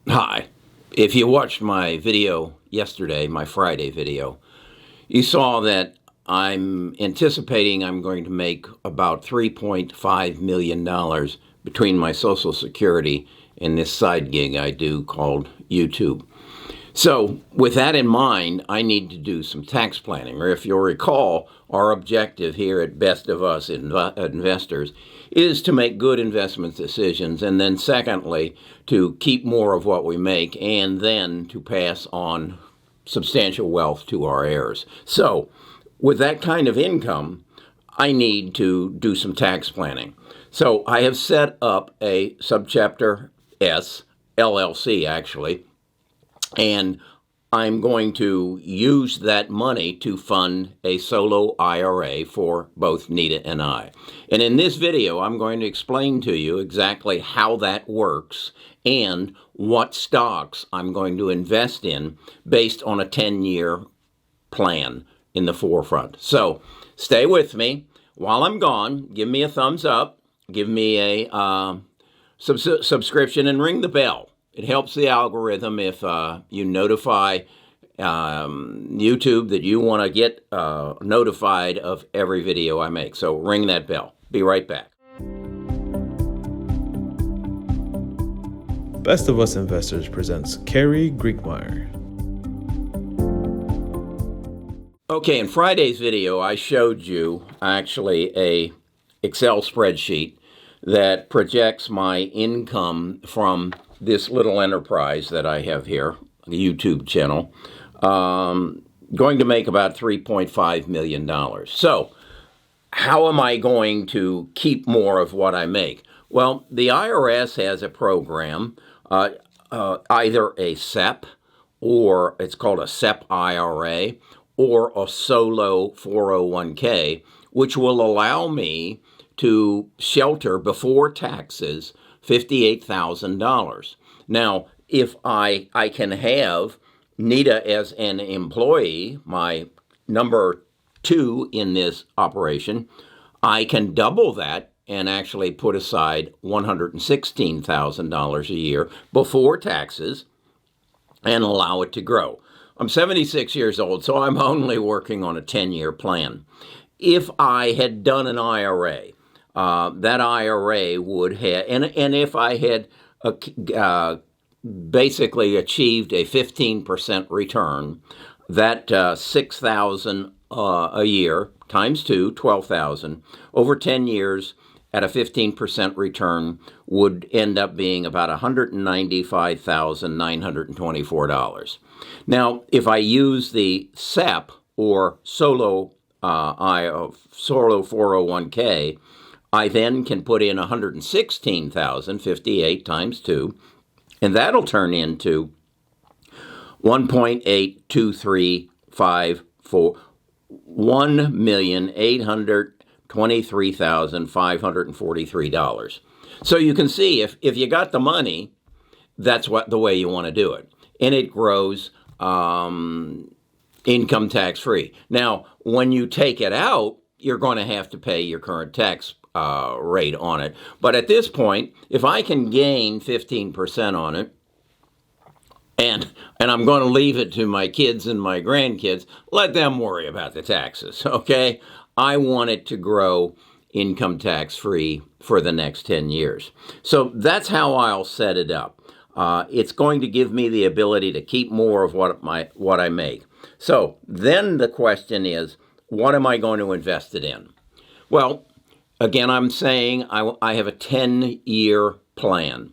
Hi. If you watched my video yesterday, my Friday video, you saw that I'm anticipating I'm going to make about $3.5 million between my Social Security and this side gig I do called YouTube. So, with that in mind, I need to do some tax planning. Or if you'll recall, our objective here at Best of Us Investors is to make good investment decisions, and then secondly, to keep more of what we make, and then to pass on substantial wealth to our heirs. So, with that kind of income, I need to do some tax planning. So, I have set up a subchapter S, LLC actually, and I'm going to use that money to fund a solo IRA for both Nita and I. And in this video, I'm going to explain to you exactly how that works and what stocks I'm going to invest in based on a 10-year plan in the forefront. So stay with me. While I'm gone, give me a thumbs up, give me a subscription, and ring the bell. It helps the algorithm if you notify YouTube that you want to get notified of every video I make. So ring that bell. Be right back. Best of Us Investors presents Carrie Griegmeyer. Okay, in Friday's video, I showed you actually a Excel spreadsheet that projects my income from this little enterprise that I have here, the YouTube channel, going to make about $3.5 million. So how am I going to keep more of what I make? Well, the IRS has a program, either a SEP, or it's called a SEP IRA, or a solo 401k, which will allow me to shelter before taxes $58,000. Now, if I can have Nita as an employee, my number 2 in this operation, I can double that and actually put aside $116,000 a year before taxes and allow it to grow. I'm 76 years old, so I'm only working on a 10-year plan. If I had done an IRA, that IRA would have, and if I had basically achieved a 15% return, that $6,000 a year times 2, $12,000 over 10 years at a 15% return would end up being about $195,924. Now, if I use the SEP or solo 401k, I then can put in $116,058 times 2, and that'll turn into 1.823541 $1,823,543. So you can see if you got the money, that's the way you want to do it. And it grows income tax free. Now, when you take it out, you're going to have to pay your current tax rate on it. But at this point, if I can gain 15% on it, and I'm going to leave it to my kids and my grandkids, let them worry about the taxes, okay? I want it to grow income tax free for the next 10 years. So that's how I'll set it up. It's going to give me the ability to keep more of what I make. So then the question is, what am I going to invest it in? Well, again, I'm saying I have a 10-year plan.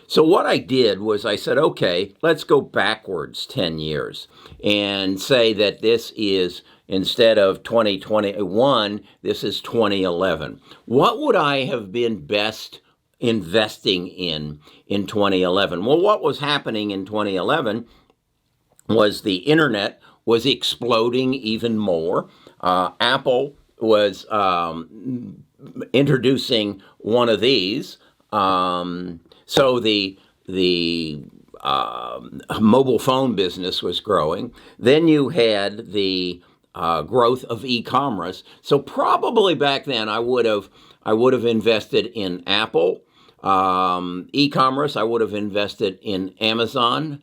So what I did was I said, okay, let's go backwards 10 years and say that this is, instead of 2021, this is 2011. What would I have been best investing in 2011? Well, what was happening in 2011 was the internet was exploding even more. Apple was introducing one of these. So the mobile phone business was growing. Then you had the growth of e-commerce. So probably back then I would have invested in Apple, E-commerce, I would have invested in Amazon.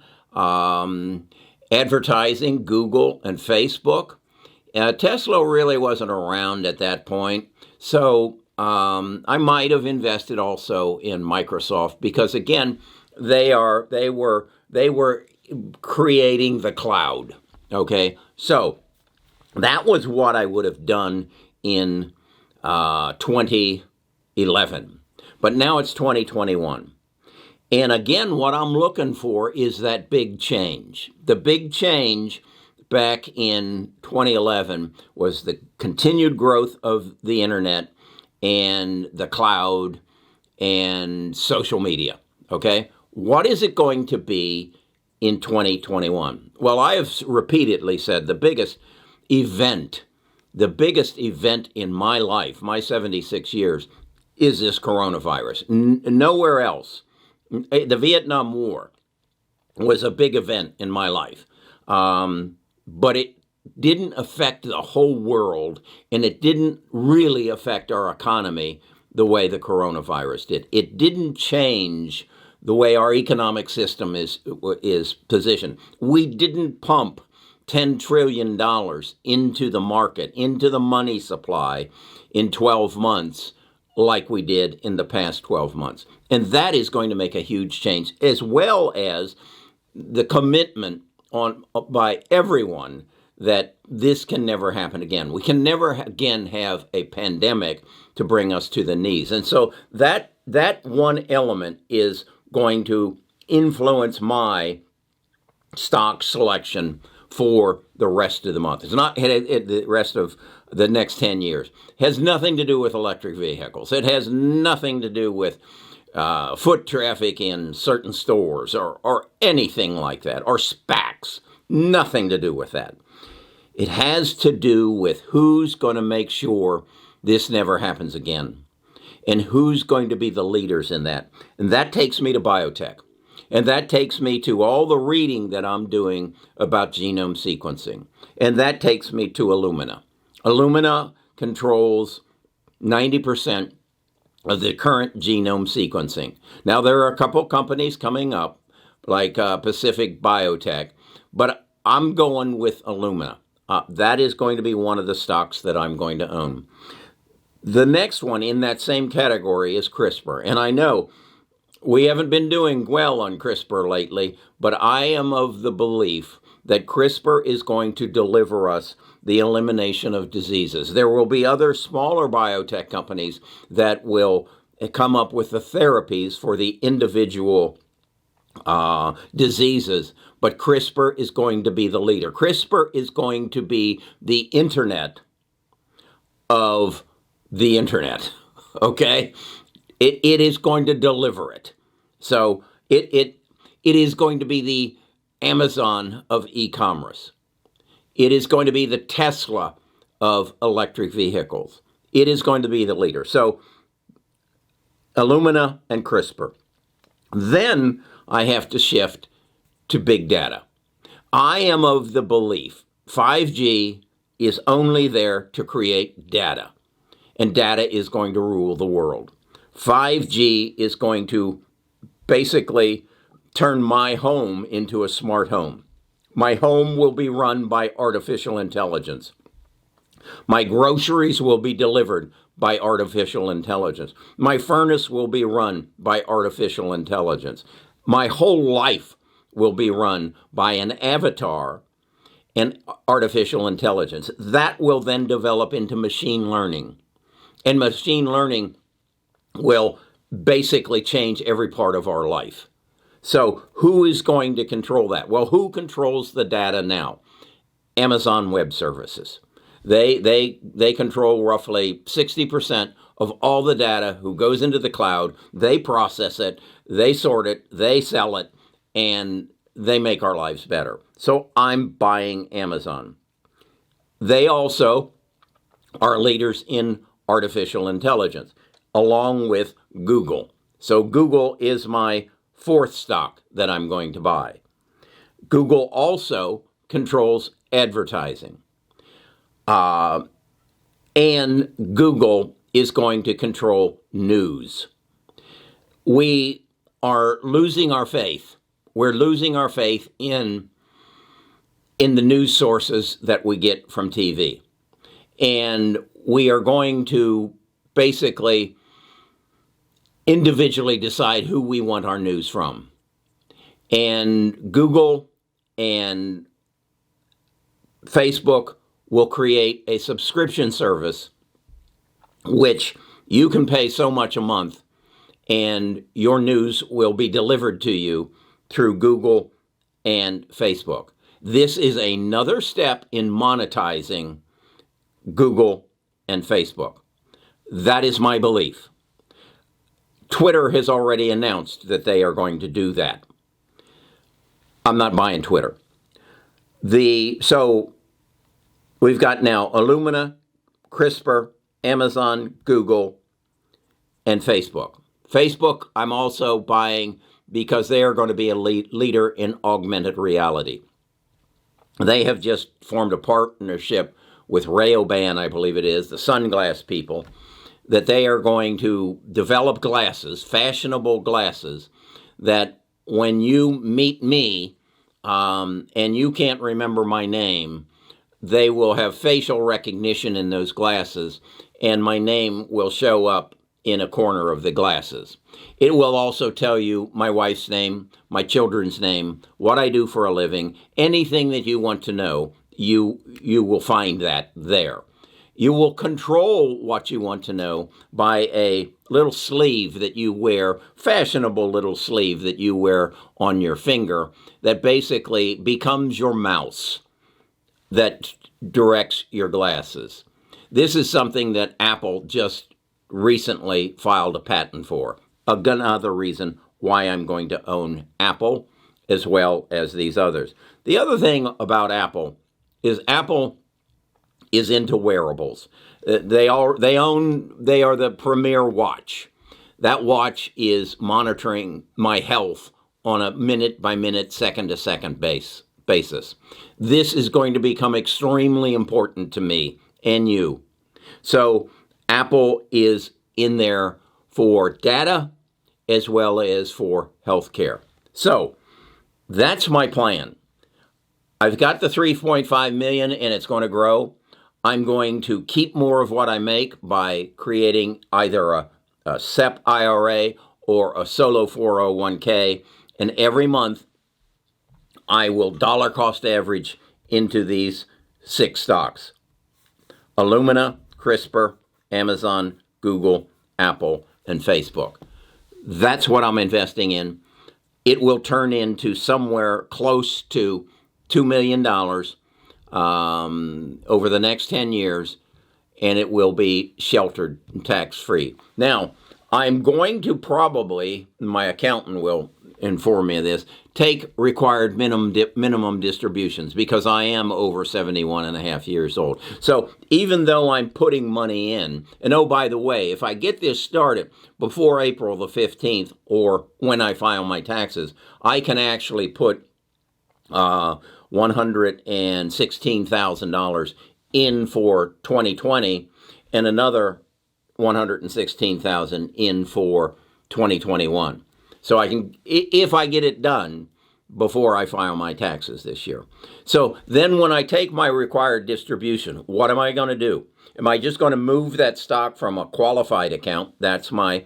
Advertising, Google and Facebook. Tesla really wasn't around at that point. So I might have invested also in Microsoft because, again, they were creating the cloud. Okay, so that was what I would have done in 2011. But now it's 2021. And again, what I'm looking for is that big change. The big change back in 2011 was the continued growth of the internet and the cloud and social media. Okay? What is it going to be in 2021? Well, I have repeatedly said the biggest event in my life, my 76 years, is this coronavirus. Nowhere else. The Vietnam War was a big event in my life, but it didn't affect the whole world, and it didn't really affect our economy the way the coronavirus did. It didn't change the way our economic system is positioned. We didn't pump $10 trillion into the market, into the money supply in 12 months like we did in the past 12 months. And that is going to make a huge change, as well as the commitment by everyone that this can never happen again. We can never again have a pandemic to bring us to the knees. And so that one element is going to influence my stock selection for the rest of the month. It's not the rest of the next 10 years. It has nothing to do with electric vehicles. It has nothing to do with foot traffic in certain stores or anything like that, or SPACs. Nothing to do with that. It has to do with who's going to make sure this never happens again, and who's going to be the leaders in that. And that takes me to biotech. And that takes me to all the reading that I'm doing about genome sequencing. And that takes me to Illumina. Illumina controls 90% of the current genome sequencing. Now, there are a couple companies coming up, like Pacific Biotech, but I'm going with Illumina. That is going to be one of the stocks that I'm going to own. The next one in that same category is CRISPR. And I know we haven't been doing well on CRISPR lately, but I am of the belief that CRISPR is going to deliver us the elimination of diseases. There will be other smaller biotech companies that will come up with the therapies for the individual diseases, but CRISPR is going to be the leader. CRISPR is going to be the internet of the internet, okay? It is going to deliver it. So it is going to be the Amazon of e-commerce. It is going to be the Tesla of electric vehicles. It is going to be the leader. So Illumina and CRISPR. Then I have to shift to big data. I am of the belief 5G is only there to create data, and data is going to rule the world. 5G is going to basically turn my home into a smart home. My home will be run by artificial intelligence. My groceries will be delivered by artificial intelligence. My furnace will be run by artificial intelligence. My whole life will be run by an avatar and artificial intelligence. That will then develop into machine learning. And machine learning will basically change every part of our life. So who is going to control that? Well, who controls the data now? Amazon Web Services. They control roughly 60% of all the data who goes into the cloud. They process it, they sort it, they sell it, and they make our lives better. So I'm buying Amazon. They also are leaders in artificial intelligence, along with Google. So Google is my fourth stock that I'm going to buy. Google also controls advertising. And Google is going to control news. we are losing our faith. We're losing our faith in the news sources that we get from TV. And we are going to basically individually decide who we want our news from. And Google and Facebook will create a subscription service which you can pay so much a month and your news will be delivered to you through Google and Facebook. This is another step in monetizing Google and Facebook. That is my belief. Twitter has already announced that they are going to do that. I'm not buying Twitter. So we've got now Illumina, CRISPR, Amazon, Google, and Facebook. Facebook, I'm also buying because they are going to be a leader in augmented reality. They have just formed a partnership with Ray-Ban, I believe it is, the sunglass people, that they are going to develop glasses, fashionable glasses, that when you meet me and you can't remember my name, they will have facial recognition in those glasses, and my name will show up in a corner of the glasses. It will also tell you my wife's name, my children's name, what I do for a living, anything that you want to know, you will find that there. You will control what you want to know by a little sleeve that you wear, fashionable little sleeve that you wear on your finger that basically becomes your mouse that directs your glasses. This is something that Apple just recently filed a patent for. Another reason why I'm going to own Apple as well as these others. The other thing about Apple is into wearables. They are the premier watch. That watch is monitoring my health on a minute by minute, second to second basis. This is going to become extremely important to me and you. So Apple is in there for data as well as for healthcare. So that's my plan. I've got the 3.5 million and it's going to grow. I'm going to keep more of what I make by creating either a SEP IRA or a solo 401k. And every month I will dollar cost average into these 6 stocks: Illumina, CRISPR, Amazon, Google, Apple, and Facebook. That's what I'm investing in. It will turn into somewhere close to $2 million over the next 10 years, and it will be sheltered and tax-free. Now, I'm going to probably, my accountant will inform me of this, take required minimum distributions because I am over 71 and a half years old. So even though I'm putting money in, and oh, by the way, if I get this started before April the 15th or when I file my taxes, I can actually put $116,000 in for 2020 and another $116,000 in for 2021. So I can, if I get it done before I file my taxes this year. So then when I take my required distribution, what am I going to do? Am I just going to move that stock from a qualified account, that's my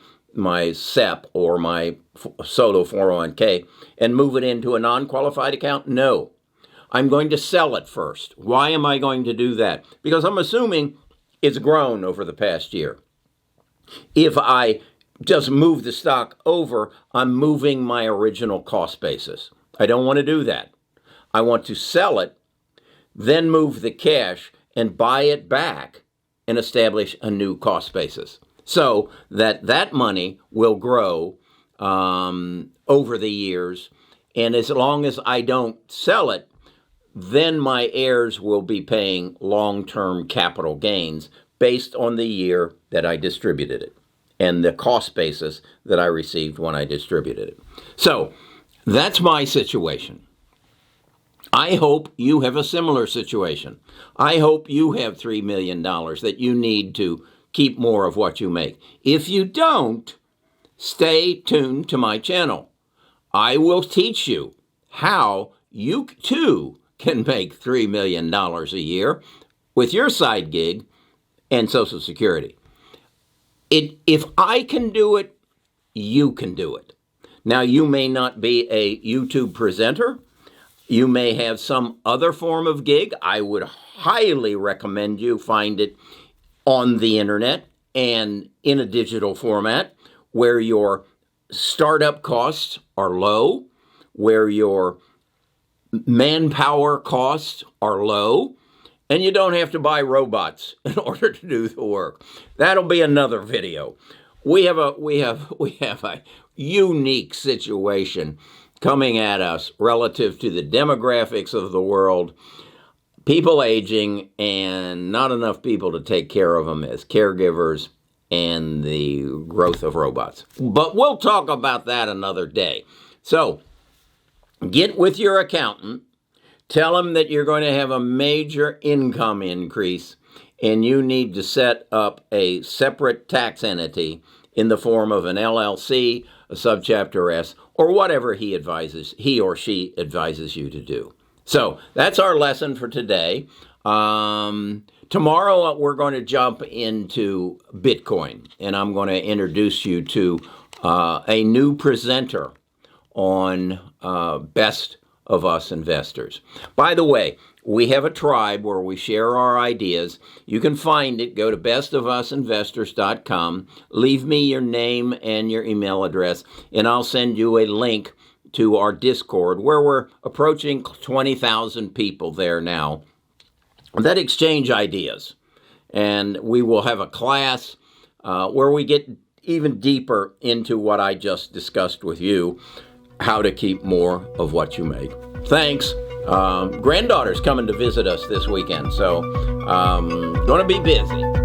SEP or my solo 401k, and move it into a non-qualified account? No. I'm going to sell it first. Why am I going to do that? Because I'm assuming it's grown over the past year. If I just move the stock over, I'm moving my original cost basis. I don't want to do that. I want to sell it, then move the cash and buy it back and establish a new cost basis so that money will grow over the years. And as long as I don't sell it, then my heirs will be paying long-term capital gains based on the year that I distributed it and the cost basis that I received when I distributed it. So that's my situation. I hope you have a similar situation. I hope you have $3 million that you need to keep more of what you make. If you don't, stay tuned to my channel. I will teach you how you too can make $3 million a year with your side gig and Social Security. If I can do it, you can do it. Now, you may not be a YouTube presenter. You may have some other form of gig. I would highly recommend you find it on the internet and in a digital format where your startup costs are low, where your manpower costs are low, and you don't have to buy robots in order to do the work. That'll be another video. We have a unique situation coming at us relative to the demographics of the world, people aging, and not enough people to take care of them as caregivers, and the growth of robots. But we'll talk about that another day. So get with your accountant, tell him that you're going to have a major income increase, and you need to set up a separate tax entity in the form of an LLC, a subchapter S, or whatever he or she advises you to do. So that's our lesson for today. Tomorrow we're going to jump into Bitcoin, and I'm going to introduce you to a new presenter on Best of Us Investors. By the way, we have a tribe where we share our ideas. You can find it. Go to bestofusinvestors.com. Leave me your name and your email address, and I'll send you a link to our Discord, where we're approaching 20,000 people there now that exchange ideas. And we will have a class where we get even deeper into what I just discussed with you, how to keep more of what you make. Thanks. Granddaughter's coming to visit us this weekend, so going to be busy.